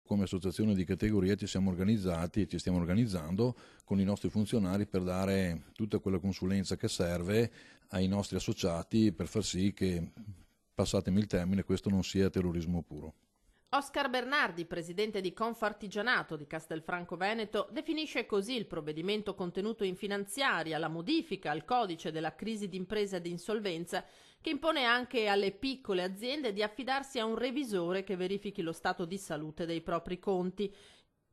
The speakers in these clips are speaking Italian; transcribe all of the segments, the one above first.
come associazione di categoria ci siamo organizzati e ci stiamo organizzando con i nostri funzionari per dare tutta quella consulenza che serve ai nostri associati per far sì che, passatemi il termine, questo non sia terrorismo puro. Oscar Bernardi, presidente di Confartigianato di Castelfranco Veneto, definisce così il provvedimento contenuto in finanziaria, la modifica al codice della crisi d'impresa e di insolvenza, che impone anche alle piccole aziende di affidarsi a un revisore che verifichi lo stato di salute dei propri conti.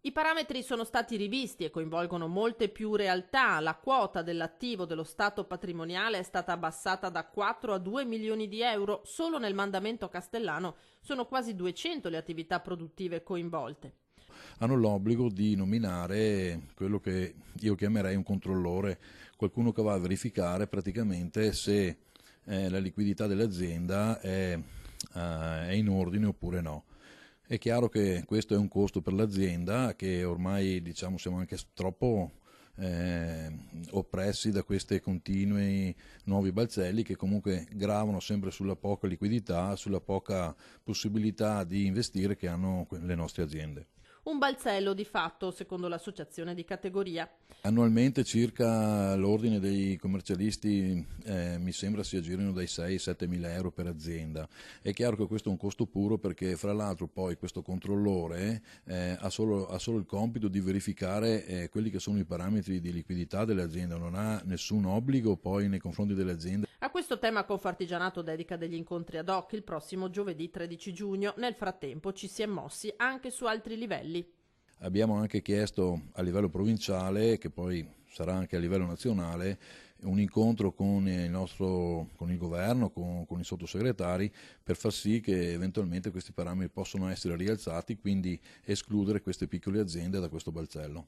I parametri sono stati rivisti e coinvolgono molte più realtà. La quota dell'attivo dello stato patrimoniale è stata abbassata da 4 a 2 milioni di euro. Solo nel mandamento castellano sono quasi 200 le attività produttive coinvolte. Hanno l'obbligo di nominare quello che io chiamerei un controllore, qualcuno che va a verificare praticamente se la liquidità dell'azienda è in ordine oppure no. È chiaro che questo è un costo per l'azienda, che ormai siamo anche troppo oppressi da questi continui nuovi balzelli che comunque gravano sempre sulla poca liquidità, sulla poca possibilità di investire che hanno le nostre aziende. Un balzello di fatto, secondo l'associazione di categoria. Annualmente circa l'ordine dei commercialisti mi sembra si aggirino dai 6-7 mila euro per azienda. È chiaro che questo è un costo puro perché fra l'altro poi questo controllore ha solo il compito di verificare quelli che sono i parametri di liquidità dell'azienda, non ha nessun obbligo poi nei confronti dell'azienda. A questo tema Confartigianato dedica degli incontri ad hoc il prossimo giovedì 13 giugno. Nel frattempo ci si è mossi anche su altri livelli. Abbiamo anche chiesto a livello provinciale, che poi sarà anche a livello nazionale, un incontro con il governo, con i sottosegretari, per far sì che eventualmente questi parametri possano essere rialzati, quindi escludere queste piccole aziende da questo balzello.